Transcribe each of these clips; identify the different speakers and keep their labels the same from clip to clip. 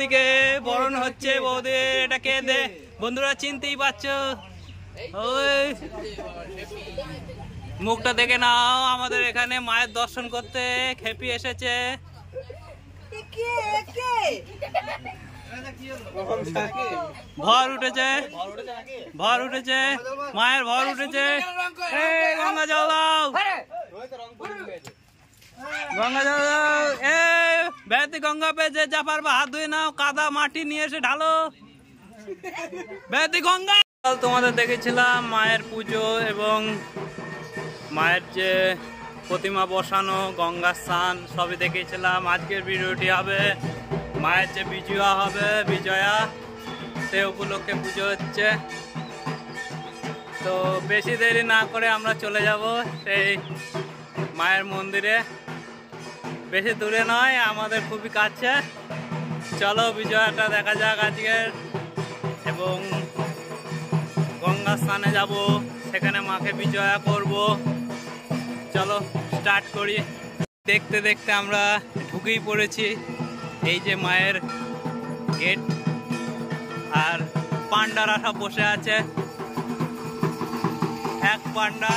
Speaker 1: দিকে বরণ হচ্ছে বৌদি, এটা কে দে বন্ধুরা চিনতেই পারছো, ওই মুখটা দেখে নাও। আমাদের এখানে মায়ের দর্শন করতে খেপি এসেছে। ভর উঠেছে, ভর উঠেছে, মায়ের ভর উঠেছে। গঙ্গা জল দাও, গঙ্গা জল দাও। বেতি গঙ্গা পে যে যা পারবে হাত ধুয়ে নাও, কাদা মাটি নিয়ে এসে ঢালো। বেতি গঙ্গা তোমাদের দেখেছিলাম মায়ের পুজো এবং মায়ের যে প্রতিমা বসানো, গঙ্গা স্নান সবই দেখেছিলাম। আজকের ভিডিওটি হবে মায়ের যে বিজয়া হবে, বিজয়া সে উপলক্ষে পুজো হচ্ছে। তো বেশি দেরি না করে আমরা চলে যাব সেই মায়ের মন্দিরে। বেশি দূরে নয়, আমাদের খুবই কাছে। চলো বিজয়াটা দেখা যাক আজকের, এবং গঙ্গা স্নানে যাব, সেখানে মাকে বিজয়া করব। চলো স্টার্ট করি। দেখতে দেখতে আমরা ঢুকেই পড়েছি এই যে মায়ের গেট, আর পান্ডারা সব বসে আছে। এক পান্ডা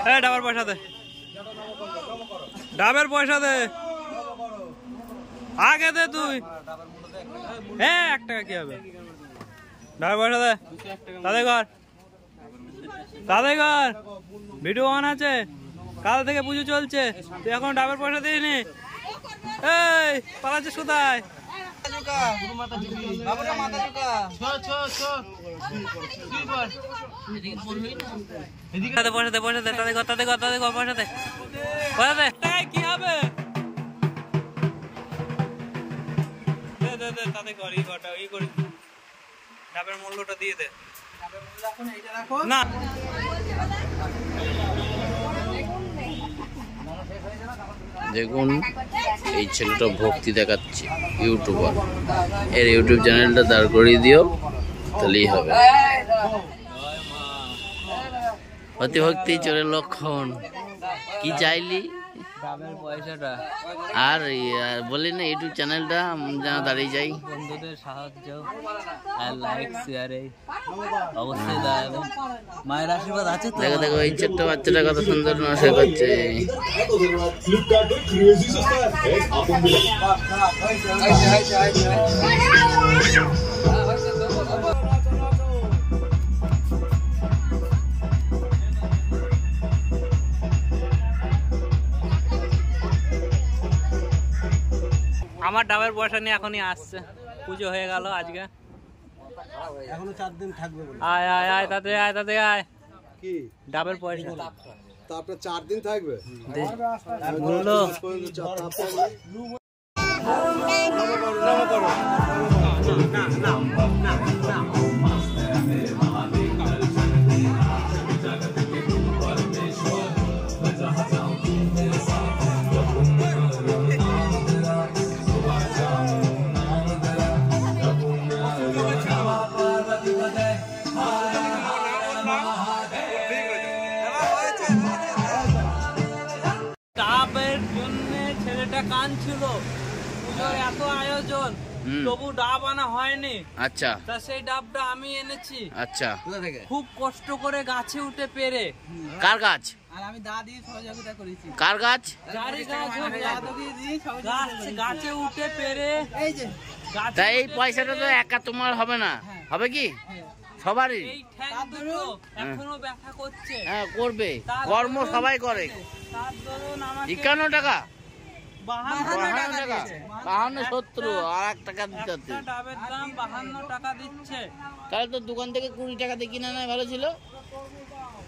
Speaker 1: ডাবের পয়সা দে, ডাবের পয়সা দে, আগে দে তুই। 1 টাকা কি হবে? ডাবের পয়সা দে। তাদের ঘর ভিডিও অন আছে, কাল থেকে পুজো চলছে, তুই এখন ডাবের পয়সা দিইনি। এই পালাচ্ছে কোথায়? কি হবে? ডাবের মূল্যটা দিয়ে দে না।
Speaker 2: দেখুন এই ছেলেটা ভক্তি দেখাচ্ছে, ইউটিউবার। এর ইউটিউব চ্যানেলটা দাঁড় করিয়ে দিও, তাহলেই হবে। অতি ভক্তি চোরের লক্ষণ। কি চাইলি?
Speaker 1: পয়সাটা
Speaker 2: আর বলি না ইউটিউব চ্যানেলটা যেন দাঁড়িয়ে যাই।
Speaker 1: বন্ধুদের সাহায্য আর লাইক শেয়ারে অবশ্যই দাও। মায়ের আশীর্বাদ আছে তো।
Speaker 2: দেখো দেখো এই ছোট্ট বাচ্চাটা কত সুন্দর নমস্কার করছে।
Speaker 1: আমার ডাবের পয়সা নিয়ে এখনই আসছে, পুজো হয়ে গেল আজকে,
Speaker 3: এখনো 4 দিন থাকবে।
Speaker 1: আয় আয় আয় তাতে আয় তাতে আয়। কি ডাবের পয়সা?
Speaker 3: তা আপনার 4 দিন থাকবে।
Speaker 1: বললো ডাবের জন্য ছেলেটা কাঁদছিল, পুজোর এত আয়োজন তবু ডাব আনা হয়নি।
Speaker 2: আচ্ছা,
Speaker 1: তা সেই ডাবটা আমি এনেছি।
Speaker 2: আচ্ছা,
Speaker 1: খুব কষ্ট করে গাছে উঠে পেরে।
Speaker 2: কার গাছ?
Speaker 1: আর আমি দাদি সহযোগিতা করেছি।
Speaker 2: কার গাছ?
Speaker 1: গাছে উঠে পেরে। এই যে
Speaker 2: তা এই পয়সাটা তো একা তোমার হবে না, হবে কি সবারই?
Speaker 1: এই ঠ্যাং দুটো এখনো ব্যথা করছে।
Speaker 2: হ্যাঁ করবে, কর্ম সবাই করে।
Speaker 1: তার দরুন আমাকে
Speaker 2: 51 টাকা,
Speaker 1: 52
Speaker 2: টাকা, 52 70 আর 1 টাকা দিতে হচ্ছে।
Speaker 1: একটা ডাবের দাম 52 টাকা দিচ্ছে।
Speaker 2: তাহলে তো দোকান থেকে 20 টাকা দিয়ে কিনে নেয়, ভালো ছিল।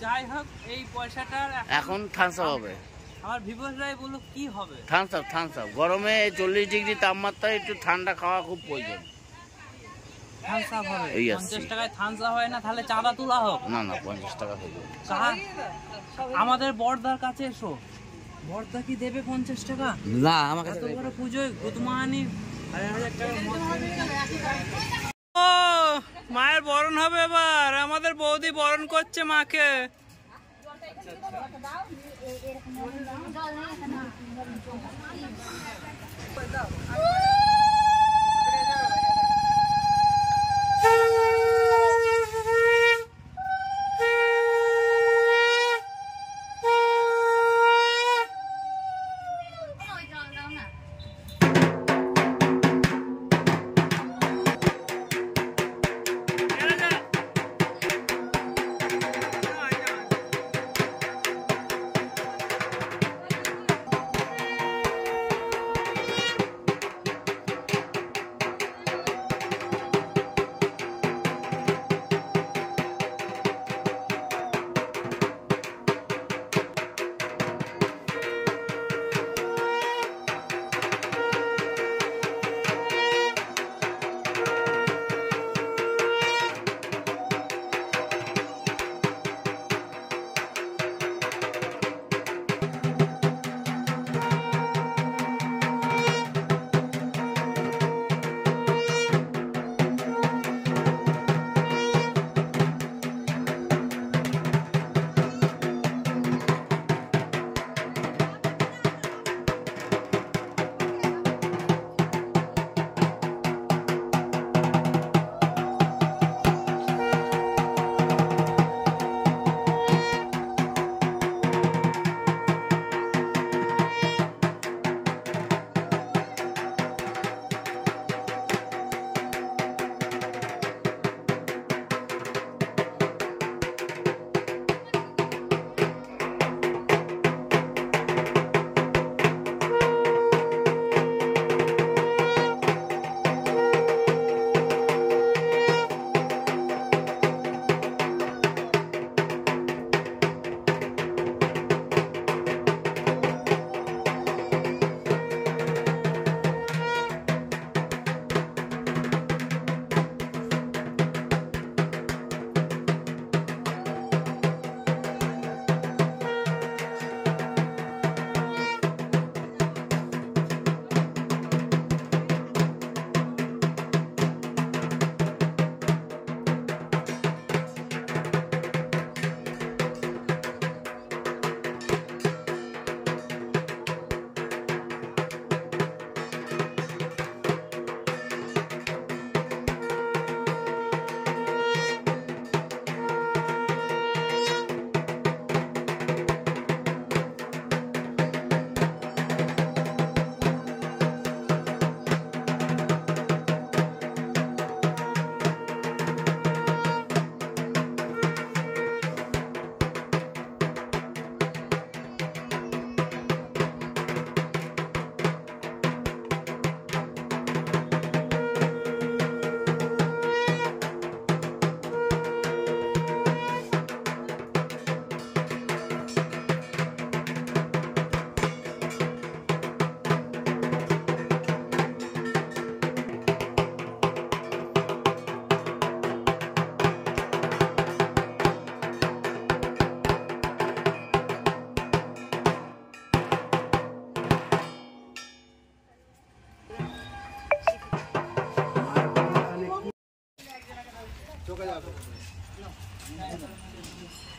Speaker 1: যাই হোক এই পয়সাটার
Speaker 2: এখন থামস আপ হবে।
Speaker 1: আমার ভিভোস রাই বললো কি হবে?
Speaker 2: থামস আপ গরমে 40 ডিগ্রি তাপমাত্রায় একটু ঠান্ডা খাওয়া খুব প্রয়োজন।
Speaker 1: থামস আপ হবে।
Speaker 2: এই
Speaker 1: 50 টাকায় থামস আপ হয় না, তাহলে চাঁদা তোলা হোক।
Speaker 2: না না 50 টাকা হয়ে যাবে।
Speaker 1: আমাদের বড়দার কাছে এসো, বড়দা কি দেবে 50 টাকা?
Speaker 2: না আমাকে
Speaker 1: এত বড় পুজোয় গুদমানি 1000 টাকা। ও মায়ের বরণ হবে এবার, আমাদের বৌদি বরণ করছে মাকে।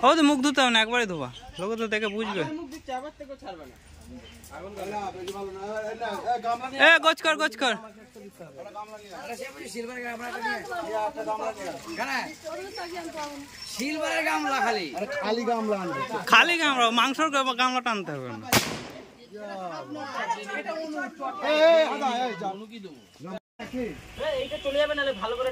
Speaker 1: ও তো মুখ ধুতে হবে না, একবারই ধোবা, লোক তো দেখে বুঝবে। এ গোছ কর গোছ কর। খালি গামলা, মাংসর গামলাটা আনতে হবে না। চলে যাবে নাহলে ভালো করে